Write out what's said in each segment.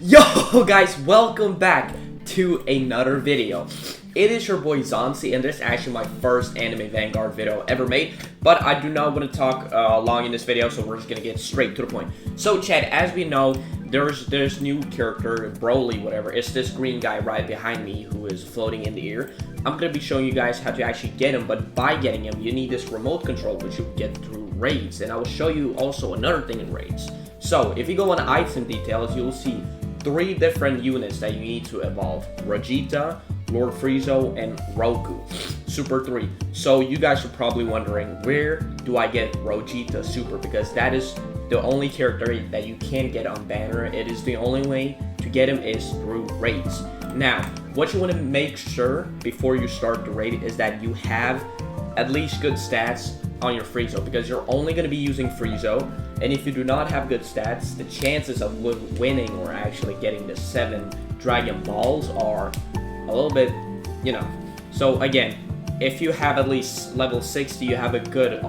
Yo guys, welcome back to another video. It is your boy Zonzi, and this is actually my first Anime Vanguard video ever made. But I do not want to talk long in this video, so we're just gonna get straight to the point. So Chad, as we know, there's this new character, Broly, whatever. It's this green guy right behind me who is floating in the air. I'm gonna be showing you guys how to actually get him, but by getting him, you need this remote control, which you get through raids. And I will show you also another thing in raids. So if you go on item details, you'll see 3 different units that you need to evolve: Rogita, Lord Friezo, and Roku. Super 3. So you guys are probably wondering, where do I get Rogita Super? Because that is the only character that you can get on banner. It is the only way to get him is through raids. Now, what you want to make sure before you start the raid is that you have at least good stats on your Friezo, because you're only going to be using Friezo, and if you do not have good stats, the chances of winning or actually getting the 7 Dragon Balls are a little bit, So again, if you have at least level 60, you have a good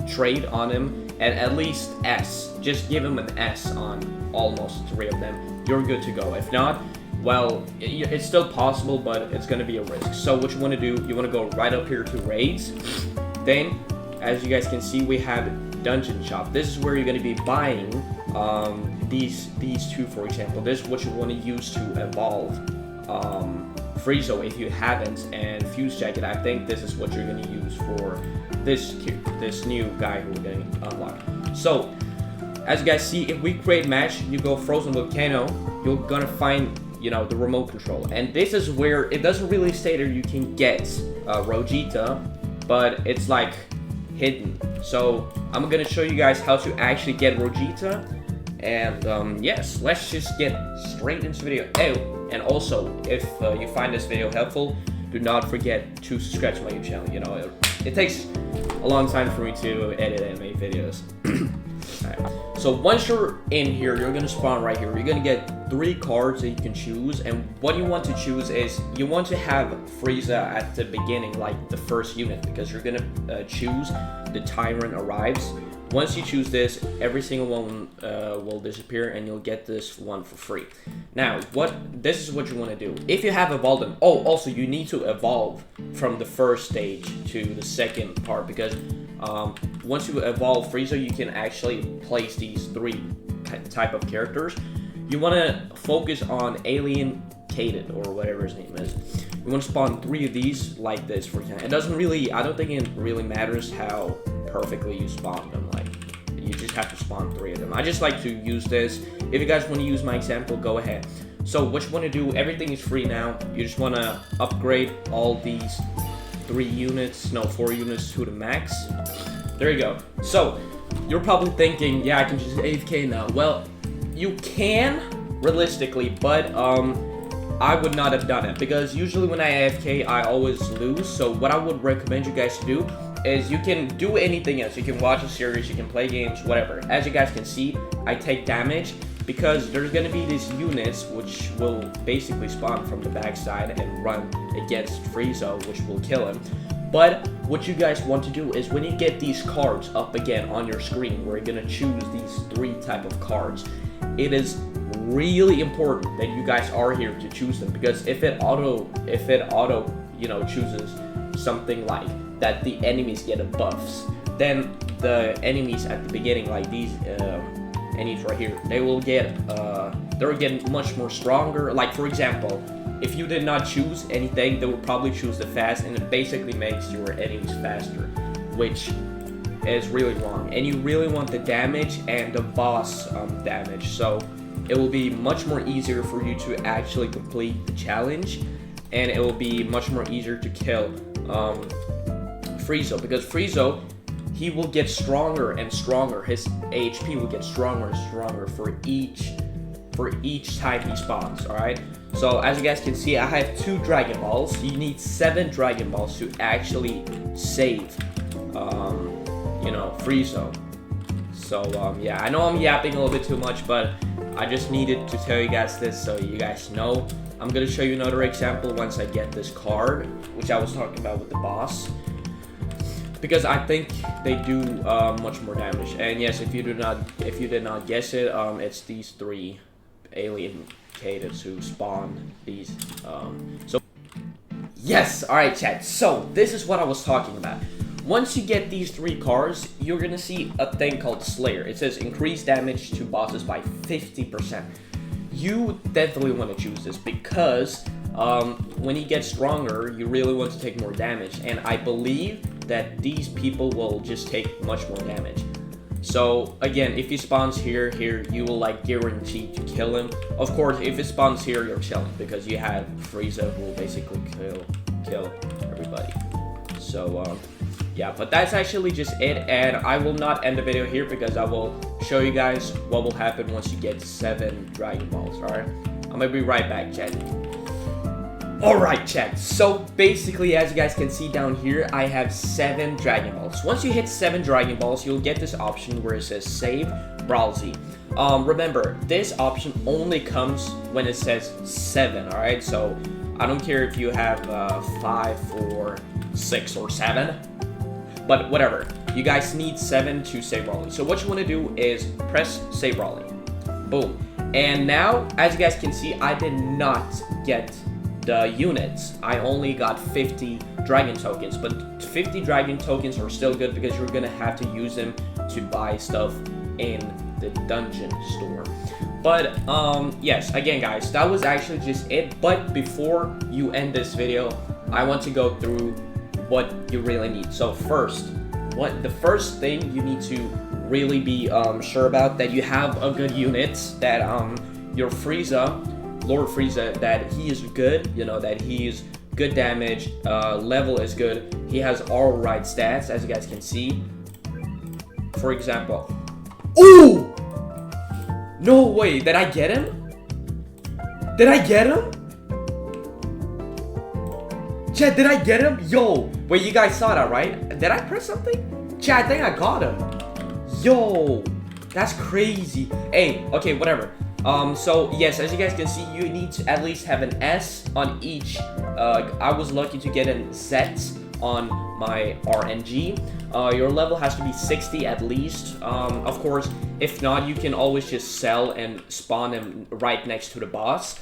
trade on him, and at least S. Just give him an S on almost 3 of them. You're good to go. If not, well, it's still possible, but it's going to be a risk. So what you want to do, you want to go right up here to raids. Then, as you guys can see, we have Dungeon Shop. This is where you're going to be buying these 2, for example. This is what you want to use to evolve Friezo if you haven't, and Fuse Jacket. I think this is what you're going to use for this new guy who we're going to unlock. So, as you guys see, if we create match, you go Frozen Volcano, you're going to find the remote control. And this is where it doesn't really say that you can get Rogita, but it's like hidden. So I'm gonna show you guys how to actually get Rogita, and yes, let's just get straight into the video. Oh, and also, if you find this video helpful, do not forget to subscribe to my YouTube channel. It takes a long time for me to edit and make videos. Alright. So once you're in here, you're gonna spawn right here. You're gonna get 3 cards that you can choose, and what you want to choose is you want to have Frieza at the beginning, like the first unit, because you're gonna choose the Tyrant Arrives. Once you choose this, every single one will disappear, and you'll get this one for free. Now, this is what you want to do. If you have evolved them, also you need to evolve from the first stage to the second part, because once you evolve Frieza, you can actually place these 3 type of characters. You want to focus on Alien Caden, or whatever his name is. You want to spawn 3 of these like this, for example. It doesn't really, I don't think it really matters how perfectly you spawn them. Like, you just have to spawn 3 of them. I just like to use this. If you guys want to use my example, go ahead. So what you want to do, everything is free now. You just want to upgrade all these 4 units to the max. There you go. So you're probably thinking, yeah, I can just AFK now. Well, you can realistically, but I would not have done it, because usually when I AFK, I always lose. So what I would recommend you guys to do is you can do anything else. You can watch a series, you can play games, whatever. As you guys can see, I take damage because there's gonna be these units which will basically spawn from the backside and run against Friezo, which will kill him. But what you guys want to do is when you get these cards up again on your screen, where you're gonna choose these 3 type of cards, it is really important that you guys are here to choose them, because if it auto chooses something like that, the enemies get a buffs, then the enemies at the beginning, like these enemies right here, they'll get much more stronger. Like, for example, if you did not choose anything, they will probably choose the fast, and it basically makes your enemies faster, which is really wrong. And you really want the damage and the boss damage, so it will be much more easier for you to actually complete the challenge, and it will be much more easier to kill Friezo, because Friezo, he will get stronger and stronger. His HP will get stronger and stronger for each time he spawns. All right. So as you guys can see, I have 2 Dragon Balls. You need 7 Dragon Balls to actually save, Friezo. So yeah, I know I'm yapping a little bit too much, but I just needed to tell you guys this so you guys know. I'm gonna show you another example once I get this card, which I was talking about with the boss, because I think they do much more damage. And yes, if you did not guess it, it's these 3 alien cadets who spawn these. So yes, all right, chat. So this is what I was talking about. Once you get these 3 cars, you're gonna see a thing called Slayer. It says increase damage to bosses by 50%. You definitely want to choose this because when he gets stronger, you really want to take more damage. And I believe that these people will just take much more damage. So again, if he spawns here, you will like guarantee to kill him. Of course, if it spawns here, you're chilling because you have Frieza who will basically kill everybody. So yeah, but that's actually just it, and I will not end the video here because I will show you guys what will happen once you get 7 Dragon Balls, alright? I'm gonna be right back, chat. Alright, chat, so basically, as you guys can see down here, I have 7 Dragon Balls. Once you hit 7 Dragon Balls, you'll get this option where it says Save Brawl Z. Remember, this option only comes when it says 7, alright? So, I don't care if you have 5, 4, 6, or 7. But whatever, you guys need 7 to save Raleigh. So what you want to do is press save Raleigh. Boom. And now, as you guys can see, I did not get the units. I only got 50 dragon tokens. But 50 dragon tokens are still good because you're going to have to use them to buy stuff in the dungeon store. But yes, again guys, that was actually just it. But before you end this video, I want to go through what you really need. So first, the first thing you need to really be sure about, that you have a good unit, that your Frieza, Lord Frieza, that he is good, you know, that he is good damage, level is good, he has all right stats, as you guys can see. For example, ooh, no way, did I get him? Did I get him? Chat, did I get him? Yo, wait, you guys saw that, right? Did I press something? Chat, I think I got him. Yo, that's crazy. Hey, okay, whatever. So yes, as you guys can see, you need to at least have an S on each. I was lucky to get a Z on my RNG. Your level has to be 60 at least. Of course, if not, you can always just sell and spawn him right next to the boss.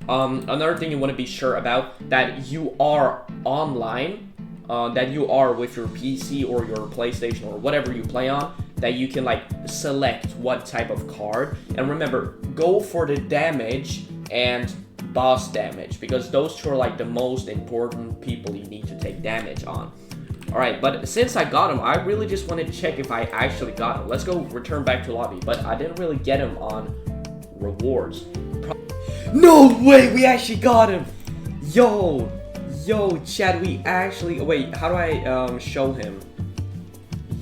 Another thing you want to be sure about, that you are online, that you are with your PC or your PlayStation or whatever you play on, that you can like select what type of card. And remember, go for the damage and boss damage, because those two are like the most important people you need to take damage on. Alright, but since I got him, I really just wanted to check if I actually got him. Let's go return back to lobby, but I didn't really get him on rewards. No way, we actually got him. Yo, Chad, we actually, wait, how do I show him?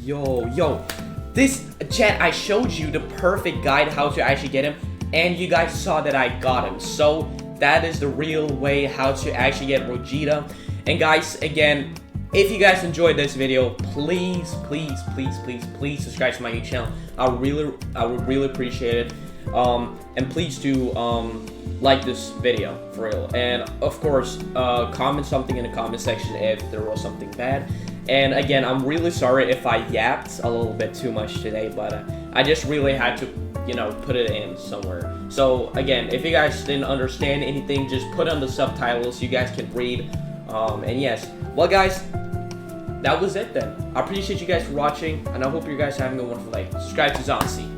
Yo, this, Chad, I showed you the perfect guide how to actually get him, and you guys saw that I got him. So that is the real way how to actually get Rogita. And guys, again, if you guys enjoyed this video, please subscribe to my new channel. I would really appreciate it. And please do like this video, for real. And of course, comment something in the comment section if there was something bad. And again, I'm really sorry if I yapped a little bit too much today, but I just really had to, you know, put it in somewhere. So again, if you guys didn't understand anything, just put on the subtitles, you guys can read. And yes, well guys, that was it then. I appreciate you guys for watching, and I hope you guys are having a wonderful day. Subscribe to Zonsi.